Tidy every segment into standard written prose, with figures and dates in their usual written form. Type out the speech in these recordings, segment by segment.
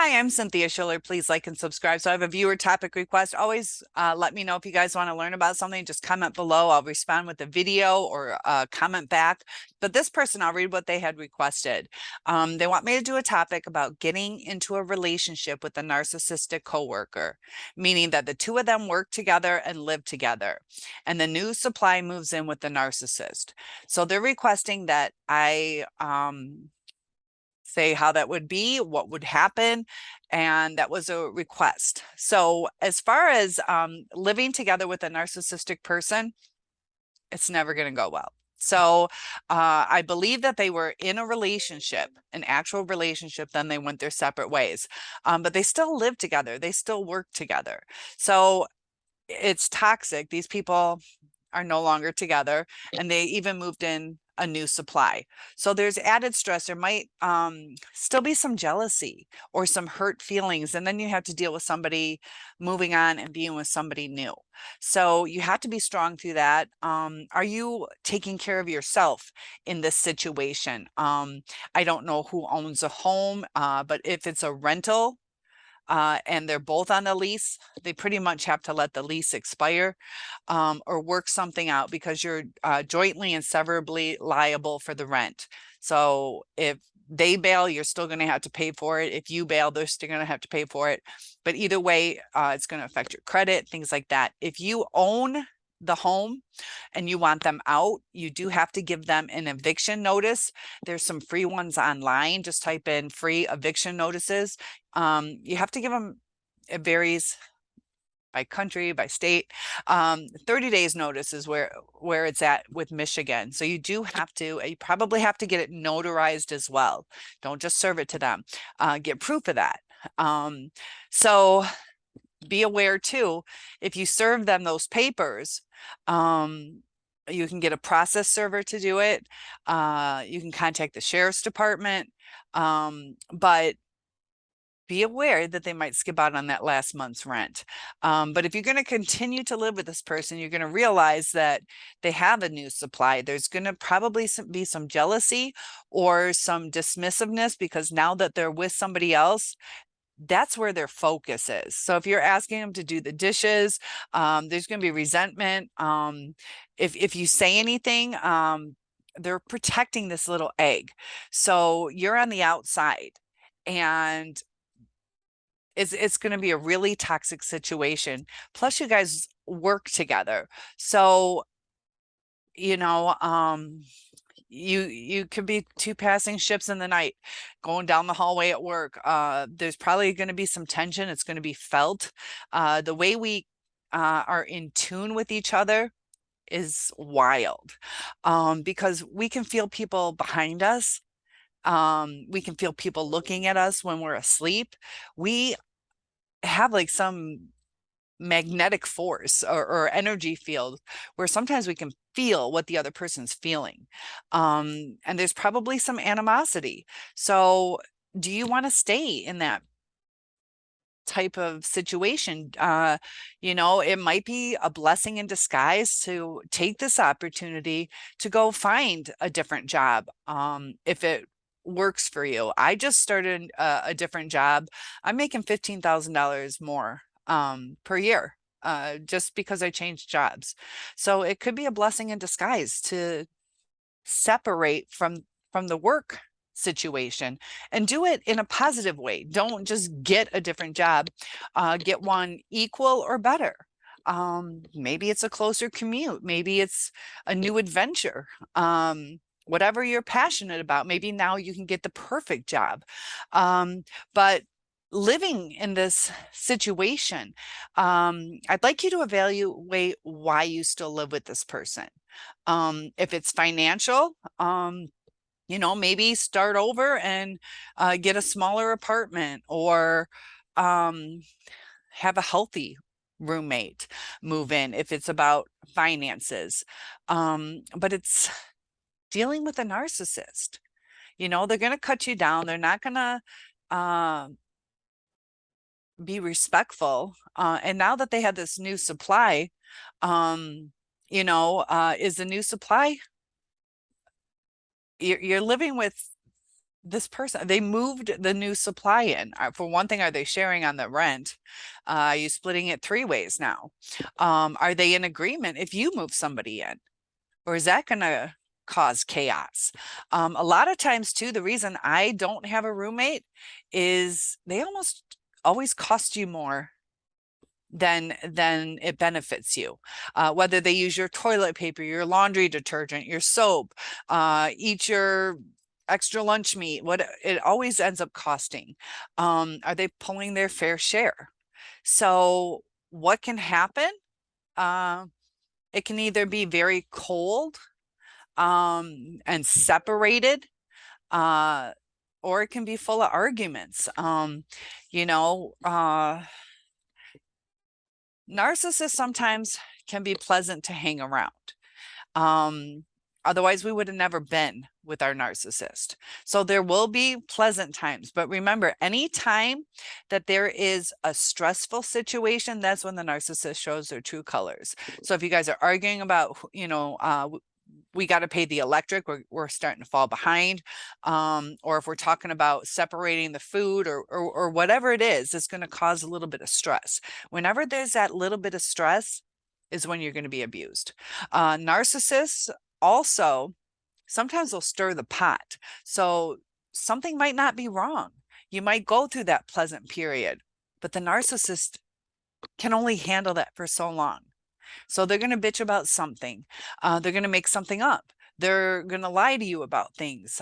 Hi, I'm Cynthia Schiller. Please like and subscribe. So I have a viewer topic request. Always let me know if you guys want to learn about something. Just comment below. I'll respond with a video or comment back. But this person, I'll read what they had requested. They want me to do a topic about getting into a relationship with a narcissistic coworker, meaning that the two of them work together and live together. And the new supply moves in with the narcissist. So they're requesting that I say how that would be, what would happen, and that was a request. So as far as living together with a narcissistic person, it's never going to go well. So I believe that they were in a relationship, an actual relationship, then they went their separate ways. But they still live together. They still work together. So it's toxic. These people are no longer together, and they even moved in a new supply. So there's added stress. There might still be some jealousy or some hurt feelings, and then you have to deal with somebody moving on and being with somebody new. So you have to be strong through that. Are you taking care of yourself in this situation? I don't know who owns a home, but if it's a rental, and they're both on the lease, they pretty much have to let the lease expire or work something out, because you're jointly and severably liable for the rent. So if they bail, you're still going to have to pay for it. If you bail, they're still going to have to pay for it. But either way, it's going to affect your credit, things like that. If you own the home and you want them out, you do have to give them an eviction notice. There's some free ones online. Just type in free eviction notices. You have to give them, it varies by country, by state. 30 days notice is where it's at with Michigan. So you probably have to get it notarized as well. Don't just serve it to them. Get proof of that. So be aware too, if you serve them those papers, you can get a process server to do it. You can contact the sheriff's department, but be aware that they might skip out on that last month's rent. But if you're going to continue to live with this person, you're going to realize that they have a new supply. There's going to probably be some jealousy or some dismissiveness, because now that they're with somebody else, that's where their focus is. So if you're asking them to do the dishes, there's going to be resentment. If you say anything, they're protecting this little egg. So you're on the outside, and it's going to be a really toxic situation. Plus, you guys work together. So, you know, you could be two passing ships in the night going down the hallway at work. There's probably going to be some tension. It's going to be felt. The way we are in tune with each other is wild, because we can feel people behind us. We can feel people looking at us when we're asleep. We have like some magnetic force or energy field where sometimes we can feel what the other person's feeling. And there's probably some animosity. So do you want to stay in that type of situation? It might be a blessing in disguise to take this opportunity to go find a different job, if it works for you. I just started a different job. I'm making $15,000 more per year, just because I changed jobs. So it could be a blessing in disguise to separate from the work situation and do it in a positive way. Don't just get a different job, get one equal or better. Maybe it's a closer commute, maybe it's a new adventure. Whatever you're passionate about, maybe now you can get the perfect job. But living in this situation, I'd like you to evaluate why you still live with this person. If it's financial, maybe start over and get a smaller apartment, or have a healthy roommate move in if it's about finances. But it's dealing with a narcissist. They're going to cut you down. They're not going to be respectful. And now that they have this new supply, is the new supply, you're living with this person, they moved the new supply in. For one thing, are they sharing on the rent? Are you splitting it 3 ways now? Are they in agreement if you move somebody in? Or is that going to cause chaos? A lot of times, too, the reason I don't have a roommate is they almost always cost you more than it benefits you. Whether they use your toilet paper, your laundry detergent, your soap, eat your extra lunch meat, what it always ends up costing. Are they pulling their fair share? So what can happen? It can either be very cold and separated, or it can be full of arguments. You know, narcissists sometimes can be pleasant to hang around. Otherwise, we would have never been with our narcissist. So there will be pleasant times. But remember, any time that there is a stressful situation, that's when the narcissist shows their true colors. So if you guys are arguing about, we got to pay the electric, we're starting to fall behind. Or if we're talking about separating the food or whatever it is, it's going to cause a little bit of stress. Whenever there's that little bit of stress is when you're going to be abused. Narcissists also, sometimes they'll stir the pot. So something might not be wrong. You might go through that pleasant period, but the narcissist can only handle that for so long. So they're going to bitch about something. They're going to make something up. They're going to lie to you about things.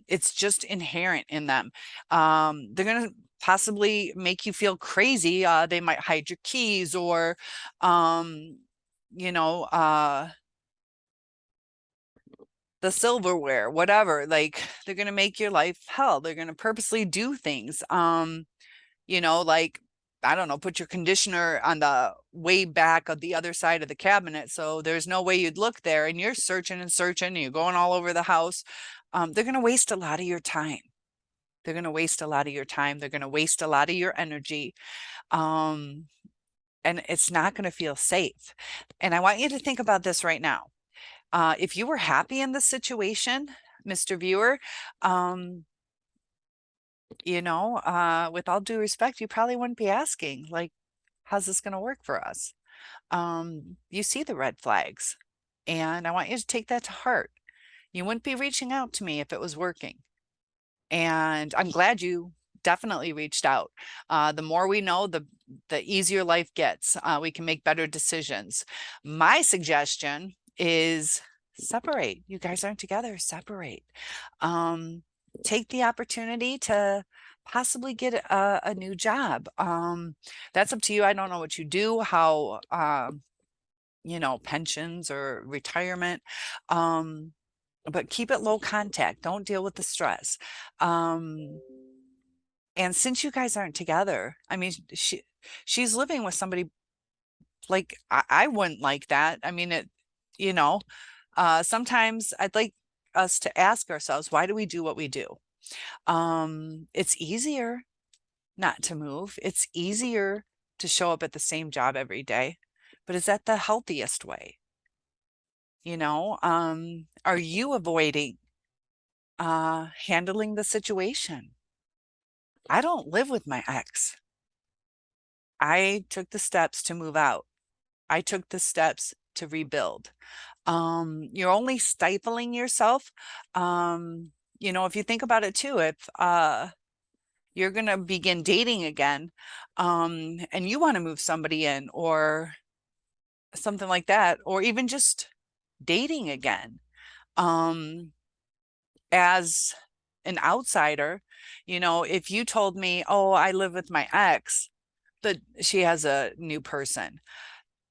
It's just inherent in them. They're going to possibly make you feel crazy. They might hide your keys or, the silverware, whatever. Like they're going to make your life hell. They're going to purposely do things. Like, I don't know, put your conditioner on the way back of the other side of the cabinet. So there's no way you'd look there and you're searching and searching and you're going all over the house. They're going to waste a lot of your time. They're going to waste a lot of your time. They're going to waste a lot of your energy. And it's not going to feel safe. And I want you to think about this right now. If you were happy in the situation, Mr. Viewer, with all due respect, you probably wouldn't be asking, like, how's this going to work for us? You see the red flags, and I want you to take that to heart. You wouldn't be reaching out to me if it was working. And I'm glad you definitely reached out. The more we know, the easier life gets. We can make better decisions. My suggestion is separate. You guys aren't together, separate. Take the opportunity to possibly get a new job. That's up to you. I don't know what you do, how, pensions or retirement. But keep it low contact. Don't deal with the stress. And since you guys aren't together, I mean, she's living with somebody like I wouldn't like that. I mean, sometimes I'd like us to ask ourselves, why do we do what we do? It's easier not to move. It's easier to show up at the same job every day, but is that the healthiest way? Are you avoiding handling the situation? I don't live with my ex. I took the steps to move out. I took the steps to rebuild. You're only stifling yourself. If you think about it too, if you're going to begin dating again, and you want to move somebody in or something like that, or even just dating again, as an outsider, if you told me, oh, I live with my ex, but she has a new person,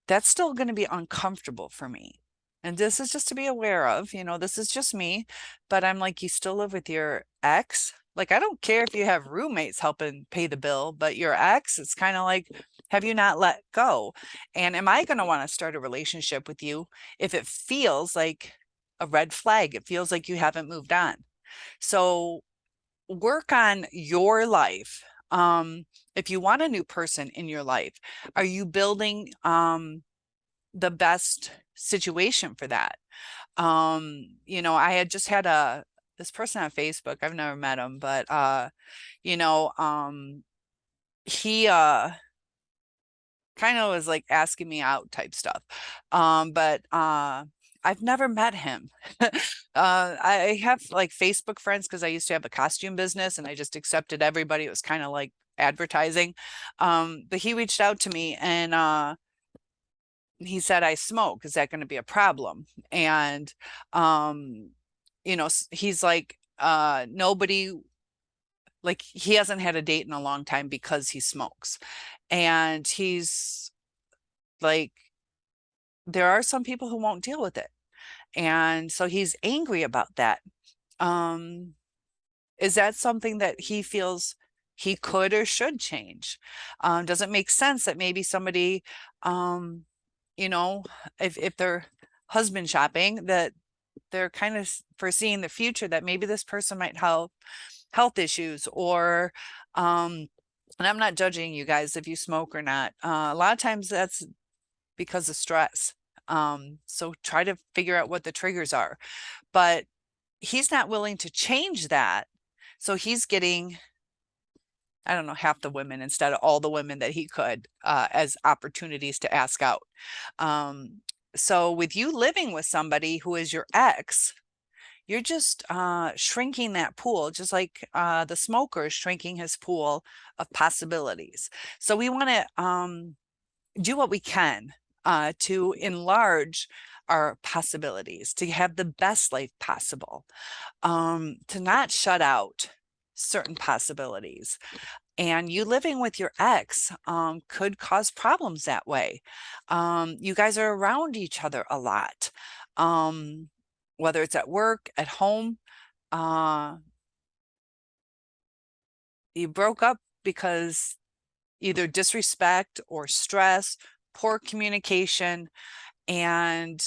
that's still going to be uncomfortable for me. And this is just to be aware of, this is just me, but I'm like, you still live with your ex? Like, I don't care if you have roommates helping pay the bill, but your ex, it's kind of like, have you not let go? And am I going to want to start a relationship with you if it feels like a red flag? It feels like you haven't moved on. So work on your life. If you want a new person in your life, are you building the best situation for that? I had just had a this person on Facebook, I've never met him, but he kind of was like asking me out type stuff. But I've never met him. I have like Facebook friends because I used to have a costume business and I just accepted everybody. It was kind of like advertising. But he reached out to me and he said, I smoke. Is that going to be a problem? And he's like, nobody, like he hasn't had a date in a long time because he smokes. And he's like, there are some people who won't deal with it. And so he's angry about that. Um, is that something that he feels he could or should change? Does it make sense that maybe somebody, um, you know, if they're husband shopping, that they're kind of foreseeing the future that maybe this person might have health issues or, and I'm not judging you guys if you smoke or not. A lot of times that's because of stress. So try to figure out what the triggers are. But he's not willing to change that. So he's getting, I don't know, half the women instead of all the women that he could as opportunities to ask out. So with you living with somebody who is your ex, you're just shrinking that pool, just like the smoker is shrinking his pool of possibilities. So we want to do what we can to enlarge our possibilities, to have the best life possible, to not shut out certain possibilities. And you living with your ex could cause problems that way. You guys are around each other a lot, whether it's at work, at home. Uh, you broke up because either disrespect or stress, poor communication, and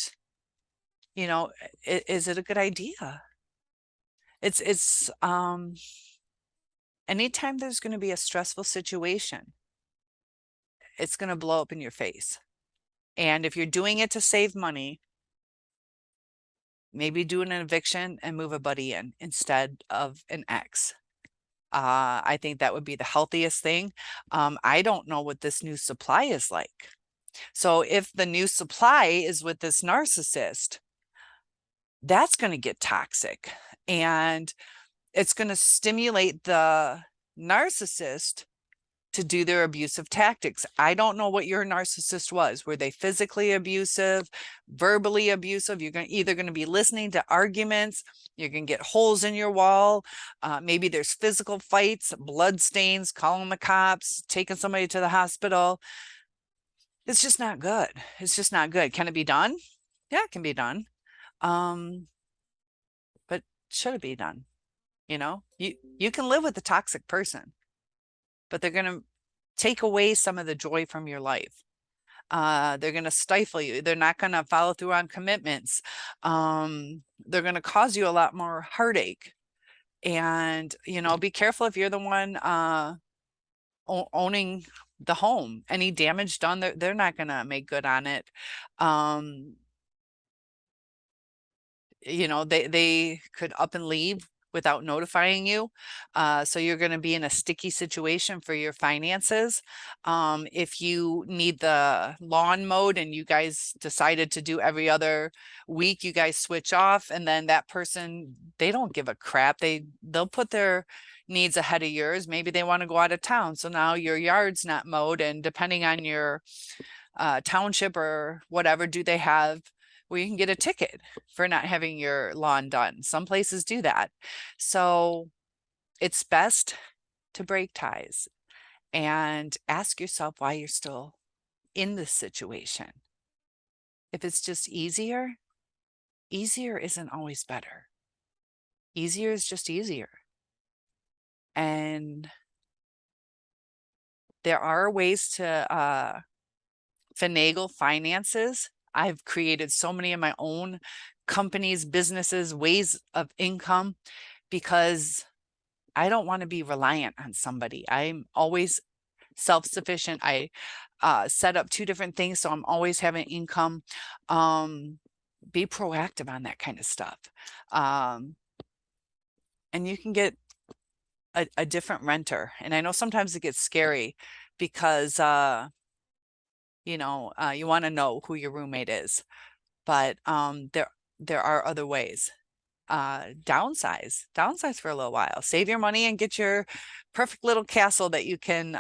is it a good idea? It's anytime there's going to be a stressful situation, it's going to blow up in your face. And if you're doing it to save money, maybe do an eviction and move a buddy in instead of an ex. I think that would be the healthiest thing. I don't know what this new supply is like. So if the new supply is with this narcissist, that's going to get toxic and it's going to stimulate the narcissist to do their abusive tactics. I don't know what your narcissist was. Were they physically abusive, verbally abusive? You're either going to be listening to arguments, you're going to get holes in your wall. Maybe there's physical fights, blood stains, calling the cops, taking somebody to the hospital. It's just not good. It's just not good. Can it be done? Yeah, it can be done. But should it be done? You can live with a toxic person, but they're going to take away some of the joy from your life. They're going to stifle you. They're not going to follow through on commitments. They're going to cause you a lot more heartache. And, be careful if you're the one owning the home. Any damage done, they're not going to make good on it. They could up and leave without notifying you. So you're going to be in a sticky situation for your finances. If you need the lawn mowed and you guys decided to do every other week, you guys switch off, and then that person, they don't give a crap. They'll put their needs ahead of yours. Maybe they want to go out of town. So now your yard's not mowed, and depending on your township or whatever, do they have where you can get a ticket for not having your lawn done? Some places do that. So it's best to break ties and ask yourself why you're still in this situation. If it's just easier isn't always better. Easier is just easier. And there are ways to finagle finances. I've created so many of my own companies, businesses, ways of income, because I don't want to be reliant on somebody. I'm always self-sufficient. I set up 2 different things, so I'm always having income. Be proactive on that kind of stuff. and you can get a different renter. And I know sometimes it gets scary because, you want to know who your roommate is, but there are other ways. Downsize for a little while, save your money and get your perfect little castle that you can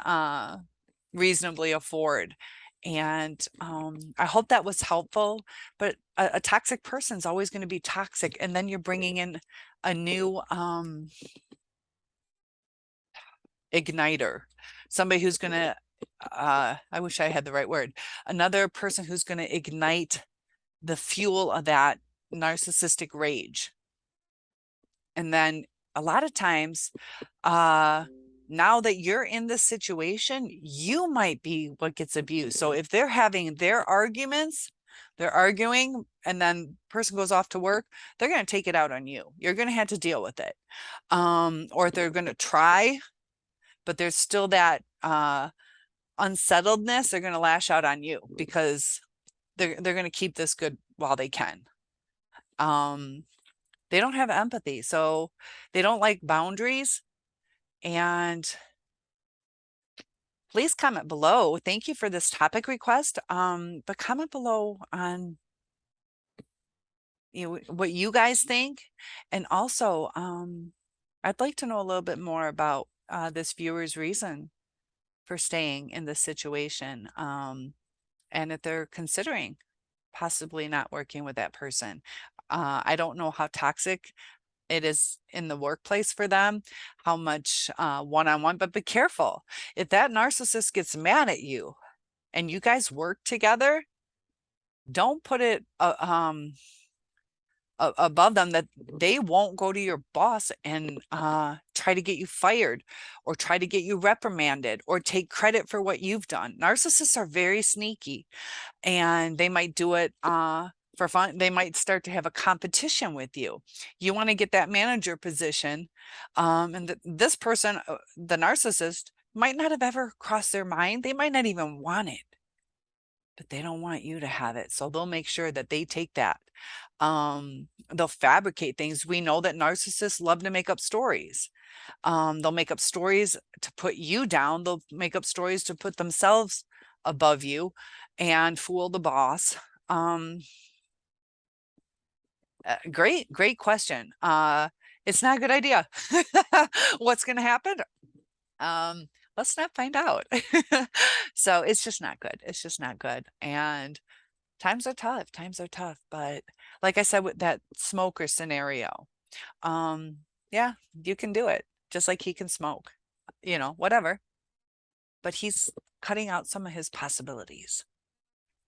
reasonably afford. And I hope that was helpful. But a toxic person is always going to be toxic, and then you're bringing in a new igniter, somebody who's going to I wish I had the right word, another person who's going to ignite the fuel of that narcissistic rage. And then a lot of times, now that you're in this situation, you might be what gets abused. So if they're having their arguments, they're arguing, and then person goes off to work, they're going to take it out on you. You're going to have to deal with it. Or they're going to try, but there's still that unsettledness. They're going to lash out on you because they're going to keep this good while they can. They don't have empathy, so they don't like boundaries. And please comment below. Thank you for this topic request. But comment below on what you guys think. And also, I'd like to know a little bit more about this viewer's reason for staying in this situation. And if they're considering possibly not working with that person. I don't know how toxic it is in the workplace for them, how much one-on-one, but be careful. If that narcissist gets mad at you and you guys work together, don't put it above them that they won't go to your boss and try to get you fired or try to get you reprimanded or take credit for what you've done. Narcissists are very sneaky, and they might do it for fun. They might start to have a competition with you. You want to get that manager position, and this person, the narcissist, might not have ever crossed their mind. They might not even want it, but they don't want you to have it. So they'll make sure that they take that. They'll fabricate things. We know that narcissists love to make up stories. They'll make up stories to put you down. They'll make up stories to put themselves above you and fool the boss. Great question. It's not a good idea. What's going to happen? Let's not find out. So it's just not good. It's just not good. And times are tough. Times are tough. But like I said, with that smoker scenario, yeah, you can do it just like he can smoke, whatever. But he's cutting out some of his possibilities.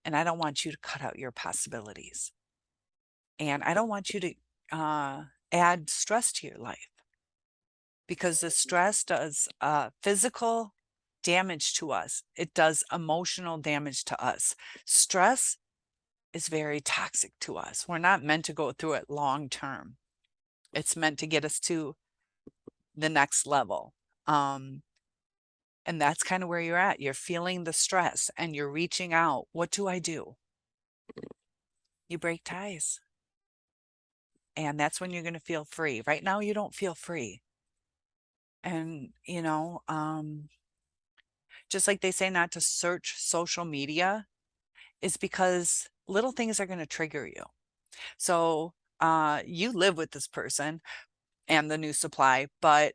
And I don't want you to cut out your possibilities. And I don't want you to add stress to your life, because the stress does physical damage to us. It does emotional damage to us. Stress is very toxic to us. We're not meant to go through it long term. It's meant to get us to the next level. And that's kind of where you're at. You're feeling the stress and you're reaching out. What do I do? You break ties. And that's when you're going to feel free. Right now, you don't feel free. And, just like they say not to search social media, is because little things are going to trigger you. So you live with this person and the new supply, but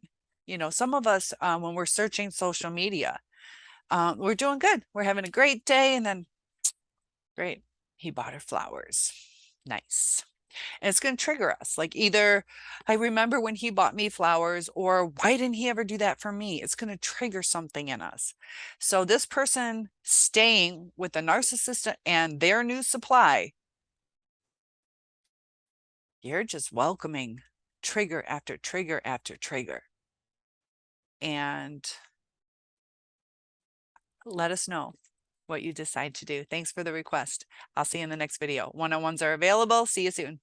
some of us, when we're searching social media, we're doing good. We're having a great day. And then, great, he bought her flowers. Nice. And it's going to trigger us. Like, either I remember when he bought me flowers, or why didn't he ever do that for me? It's going to trigger something in us. So this person staying with the narcissist and their new supply, you're just welcoming trigger after trigger after trigger. And let us know what you decide to do. Thanks for the request. I'll see you in the next video. One-on-ones are available. See you soon.